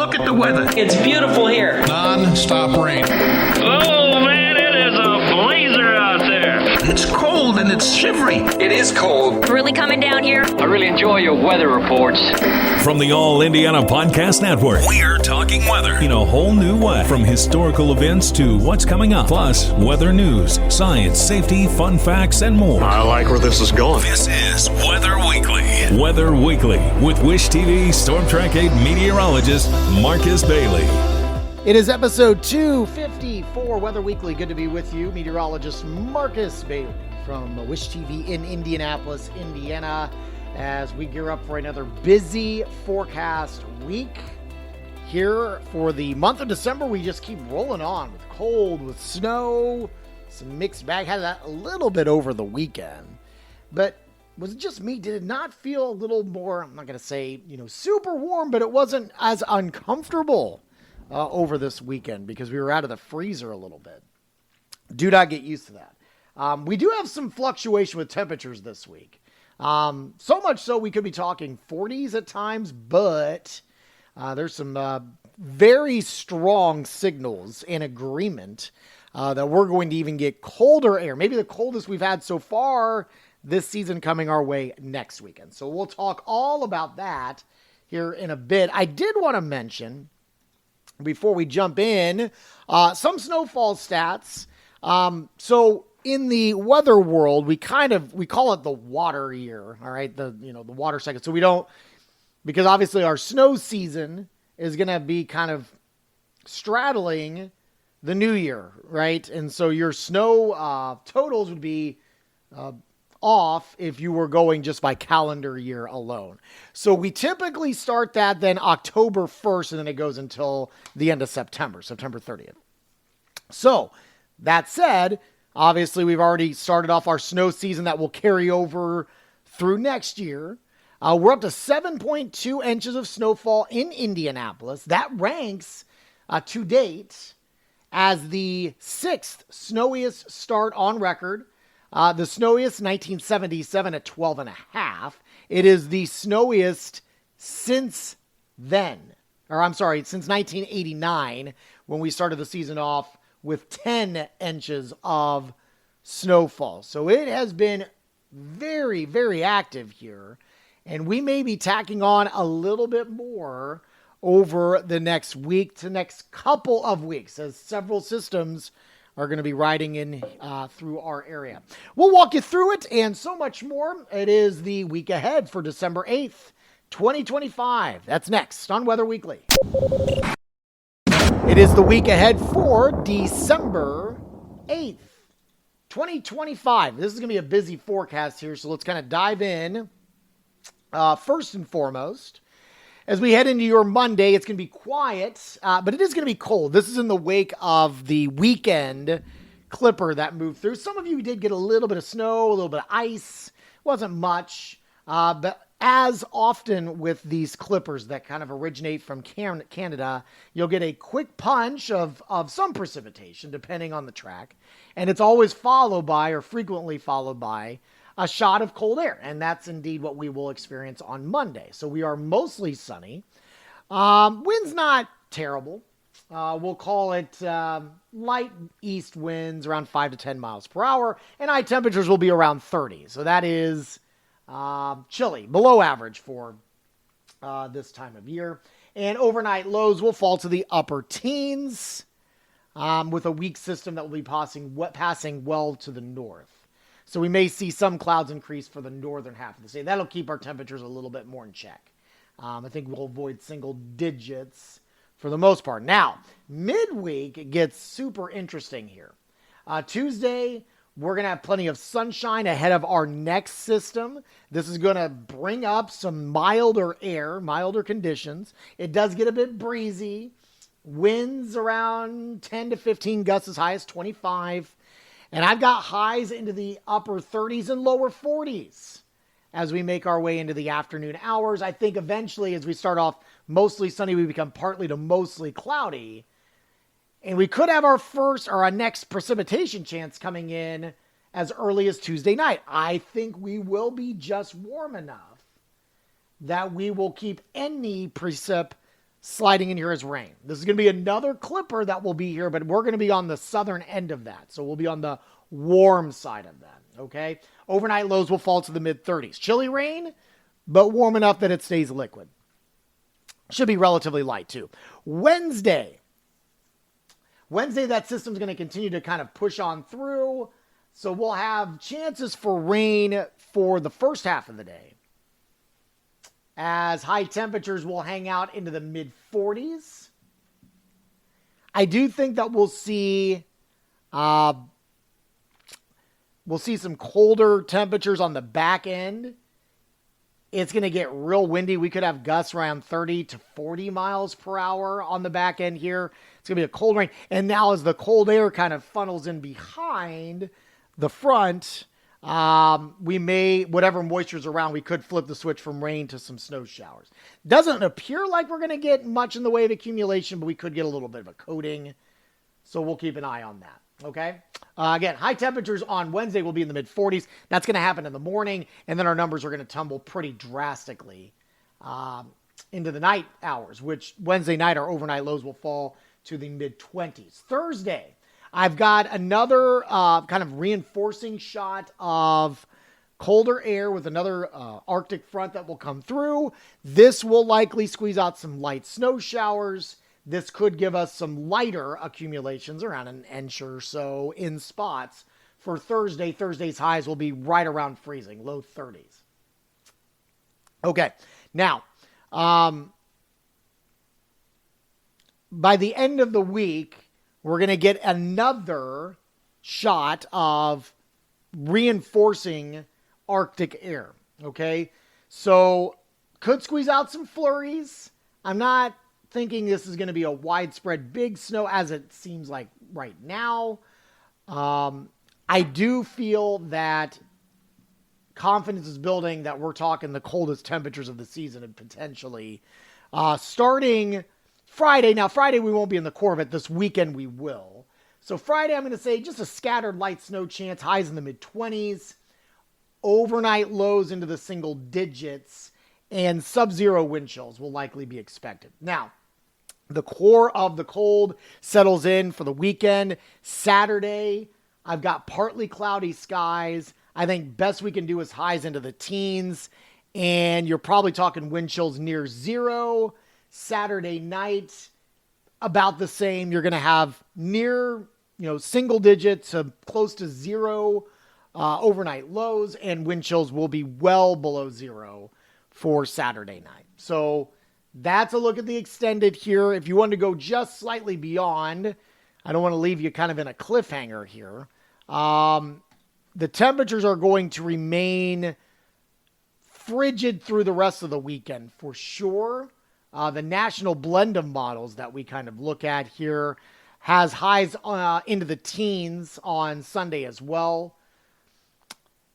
Look at the weather. It's beautiful here. Non-stop rain. Oh, man, it is a blazer out there. It's cold and it's shivery. It is cold. Really coming down here. I really enjoy your weather reports. From the All Indiana Podcast Network, we're talking weather in a whole new way. From historical events to what's coming up, plus weather news, science, safety, fun facts, and more. I like where this is going. This is Weather Weekly. Weather Weekly with Wish TV Storm Track 8 meteorologist Marcus Bailey. It is episode 254 Weather Weekly. Good to be with you, meteorologist Marcus Bailey from Wish TV in Indianapolis, Indiana, as we gear up for another busy forecast week. Here for the month of December, we just keep rolling on with cold, with snow, some mixed bag. Had that a little bit over the weekend, but was it just me? Did it not feel a little more, I'm not going to say, super warm, but it wasn't as uncomfortable over this weekend because we were out of the freezer a little bit. Do not get used to that. We do have some fluctuation with temperatures this week. So much so we could be talking 40s at times, but there's some very strong signals in agreement that we're going to even get colder air. Maybe the coldest we've had so far this season coming our way next weekend. So we'll talk all about that here in a bit. I did want to mention, before we jump in, some snowfall stats. So in the weather world, we call it the water year, all right? The water cycle. So we don't, because obviously our snow season is going to be kind of straddling the new year, right? And so your snow totals would be off if you were going just by calendar year alone. So we typically start that then October 1st, and then it goes until the end of September 30th. So that said, obviously we've already started off our snow season that will carry over through next year. We're up to 7.2 inches of snowfall in Indianapolis. That ranks to date as the 6th snowiest start on record. The snowiest 1977 at 12.5. It is the snowiest since then. Since 1989, when we started the season off with 10 inches of snowfall. So it has been very, very active here. And we may be tacking on a little bit more over the next week to next couple of weeks, as several systems are going to be riding in through our area. We'll walk you through it and so much more. It is the week ahead for December 8th, 2025. That's next on Weather Weekly. It is the week ahead for December 8th, 2025. This is going to be a busy forecast here, so let's kind of dive in. First and foremost, as we head into your Monday, it's going to be quiet, but it is going to be cold. This is in the wake of the weekend clipper that moved through. Some of you did get a little bit of snow, a little bit of ice. Wasn't much, but as often with these clippers that kind of originate from Canada, you'll get a quick punch of some precipitation, depending on the track. And it's always followed by, or frequently followed by, a shot of cold air, and that's indeed what we will experience on Monday. So we are mostly sunny. Wind's not terrible. We'll call it light east winds around 5 to 10 miles per hour, and high temperatures will be around 30. So that is chilly, below average for this time of year. And overnight lows will fall to the upper teens with a weak system that will be passing well to the north. So we may see some clouds increase for the northern half of the state. That'll keep our temperatures a little bit more in check. I think we'll avoid single digits for the most part. Now, midweek it gets super interesting here. Tuesday, we're going to have plenty of sunshine ahead of our next system. This is going to bring up some milder air, milder conditions. It does get a bit breezy. Winds around 10 to 15 gusts as high as 25. And I've got highs into the upper 30s and lower 40s as we make our way into the afternoon hours. I think eventually, as we start off mostly sunny, we become partly to mostly cloudy. And we could have our next precipitation chance coming in as early as Tuesday night. I think we will be just warm enough that we will keep any precip sliding in here as rain. This is going to be another clipper that will be here, but we're going to be on the southern end of that. So we'll be on the warm side of that, okay? Overnight lows will fall to the mid-30s. Chilly rain, but warm enough that it stays liquid. Should be relatively light, too. Wednesday, that system's going to continue to kind of push on through. So we'll have chances for rain for the first half of the day, as high temperatures will hang out into the mid-40s. I do think that we'll see some colder temperatures on the back end. It's going to get real windy. We could have gusts around 30 to 40 miles per hour on the back end here. It's going to be a cold rain. And now as the cold air kind of funnels in behind the front, we may, whatever moisture's around, we could flip the switch from rain to some snow showers. Doesn't appear like we're going to get much in the way of accumulation, but we could get a little bit of a coating. So we'll keep an eye on that. Okay. Again, high temperatures on Wednesday will be in the mid-40s. That's going to happen in the morning, and then our numbers are going to tumble pretty drastically into the night hours, which Wednesday night our overnight lows will fall to the mid-20s. Thursday, I've got another kind of reinforcing shot of colder air with another Arctic front that will come through. This will likely squeeze out some light snow showers. This could give us some lighter accumulations, around an inch or so in spots for Thursday. Thursday's highs will be right around freezing, low 30s. Okay, now, by the end of the week, we're going to get another shot of reinforcing Arctic air, okay? So, could squeeze out some flurries. I'm not thinking this is going to be a widespread big snow as it seems like right now. I do feel that confidence is building that we're talking the coldest temperatures of the season and potentially starting Friday. Now, Friday we won't be in the core of it. This weekend we will. So Friday, I'm going to say just a scattered light snow chance, highs in the mid-20s, overnight lows into the single digits, and sub-zero wind chills will likely be expected. Now, the core of the cold settles in for the weekend. Saturday, I've got partly cloudy skies. I think best we can do is highs into the teens, and you're probably talking wind chills near zero. Saturday night, about the same. You're going to have near, single digits to close to zero overnight lows, and wind chills will be well below zero for Saturday night. So that's a look at the extended here. If you want to go just slightly beyond, I don't want to leave you kind of in a cliffhanger here. The temperatures are going to remain frigid through the rest of the weekend for sure. The national blend of models that we kind of look at here has highs into the teens on Sunday as well.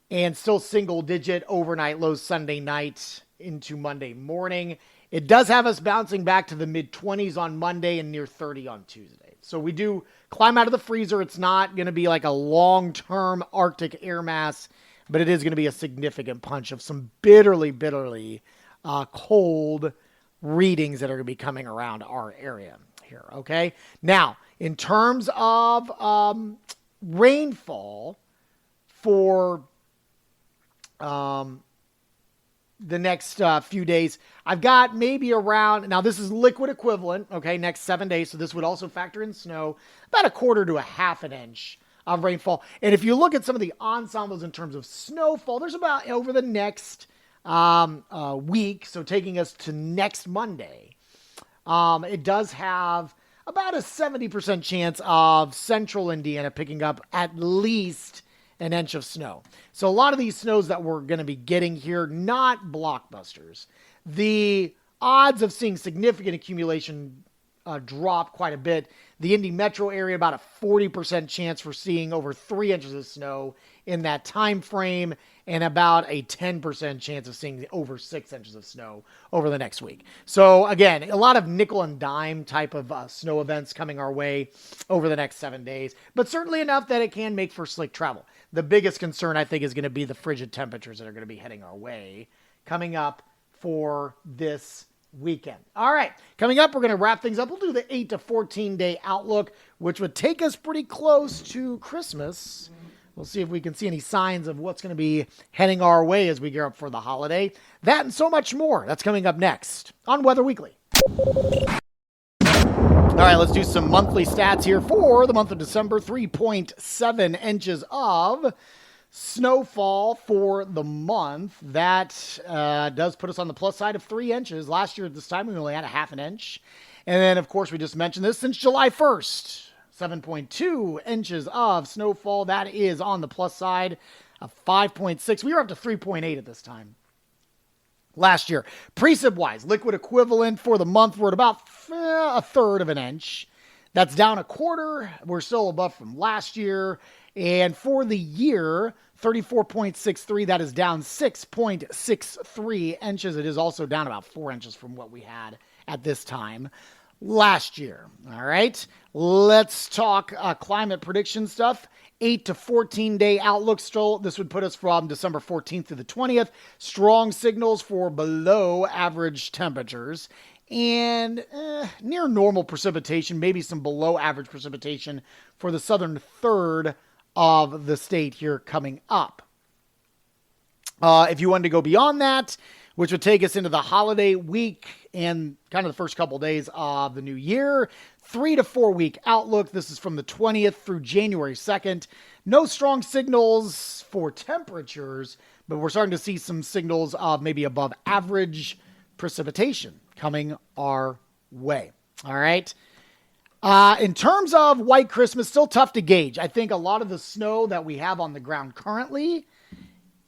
And still single digit overnight lows Sunday night into Monday morning. It does have us bouncing back to the mid-20s on Monday and near 30 on Tuesday. So we do climb out of the freezer. It's not going to be like a long-term Arctic air mass, but it is going to be a significant punch of some bitterly cold readings that are going to be coming around our area here, okay? Now, in terms of rainfall for the next few days, I've got maybe around, now this is liquid equivalent, okay, next 7 days, so this would also factor in snow, about a quarter to a half an inch of rainfall. And if you look at some of the ensembles in terms of snowfall, there's about, over the next week, so taking us to next Monday, it does have about a 70% chance of central Indiana picking up at least an inch of snow. So a lot of these snows that we're going to be getting here, not blockbusters. The odds of seeing significant accumulation drop quite a bit. The Indy metro area, about a 40% chance for seeing over 3 inches of snow in that time frame, and about a 10% chance of seeing over 6 inches of snow over the next week. So again, a lot of nickel and dime type of snow events coming our way over the next 7 days, but certainly enough that it can make for slick travel. The biggest concern, I think, is going to be the frigid temperatures that are going to be heading our way coming up for this weekend. All right, coming up, we're going to wrap things up. We'll do the 8 to 14 day outlook, which would take us pretty close to Christmas. We'll see if we can see any signs of what's going to be heading our way as we gear up for the holiday. That and so much more. That's coming up next on Weather Weekly. All right, let's do some monthly stats here for the month of December. 3.7 inches of snowfall for the month. That does put us on the plus side of 3 inches. Last year at this time, we only had a half an inch. And then, of course, we just mentioned this since July 1st. 7.2 inches of snowfall. That is on the plus side of 5.6. We were up to 3.8 at this time last year. Precip-wise, liquid equivalent for the month, we're at about a third of an inch. That's down a quarter. We're still above from last year. And for the year, 34.63, that is down 6.63 inches. It is also down about 4 inches from what we had at this time last year. All right, let's talk climate prediction stuff. 8 to 14 day outlook. Still, this would put us from December 14th to the 20th. Strong signals for below average temperatures and near normal precipitation, maybe some below average precipitation for the southern third of the state here coming up. If you wanted to go beyond that, which would take us into the holiday week and kind of the first couple days of the new year. 3 to 4 week outlook. This is from the 20th through January 2nd. No strong signals for temperatures, but we're starting to see some signals of maybe above average precipitation coming our way. All right. In terms of White Christmas, still tough to gauge. I think a lot of the snow that we have on the ground currently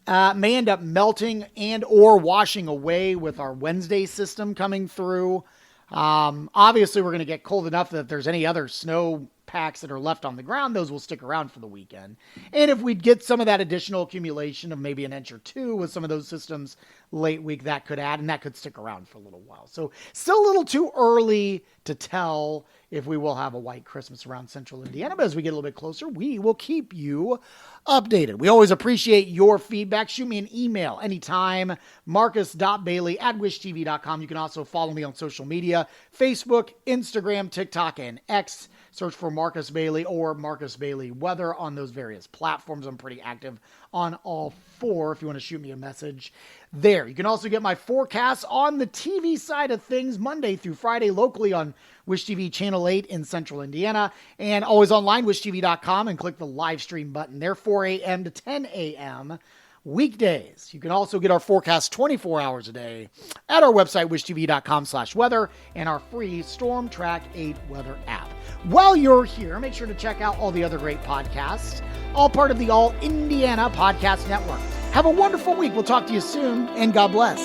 may end up melting and or washing away with our Wednesday system coming through. Obviously, we're going to get cold enough that if there's any other snow packs that are left on the ground, those will stick around for the weekend. And if we get some of that additional accumulation of maybe an inch or two with some of those systems late week, that could add, and that could stick around for a little while. So still a little too early to tell if we will have a white Christmas around central Indiana, but as we get a little bit closer, we will keep you updated. We always appreciate your feedback. Shoot me an email anytime, marcus.bailey@wishtv.com. You can also follow me on social media, Facebook, Instagram, TikTok, and X. Search for Marcus Bailey or Marcus Bailey Weather on those various platforms. I'm pretty active on all four if you want to shoot me a message there. You can also get my forecasts on the TV side of things Monday through Friday locally on Wish TV Channel 8 in Central Indiana, and always online, wishtv.com, and click the live stream button there, 4 a.m. to 10 a.m. weekdays. You can also get our forecast 24 hours a day at our website, wishtv.com/weather, and our free Storm Track 8 weather app. While you're here, make sure to check out all the other great podcasts, all part of the All Indiana Podcast Network. Have a wonderful week. We'll talk to you soon, and God bless.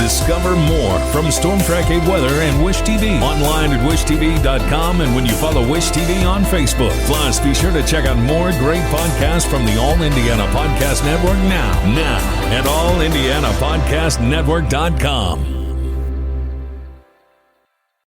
Discover more from Storm Track 8 Weather and Wish TV. Online at wishtv.com and when you follow Wish TV on Facebook. Plus, be sure to check out more great podcasts from the All Indiana Podcast Network now at allindianapodcastnetwork.com.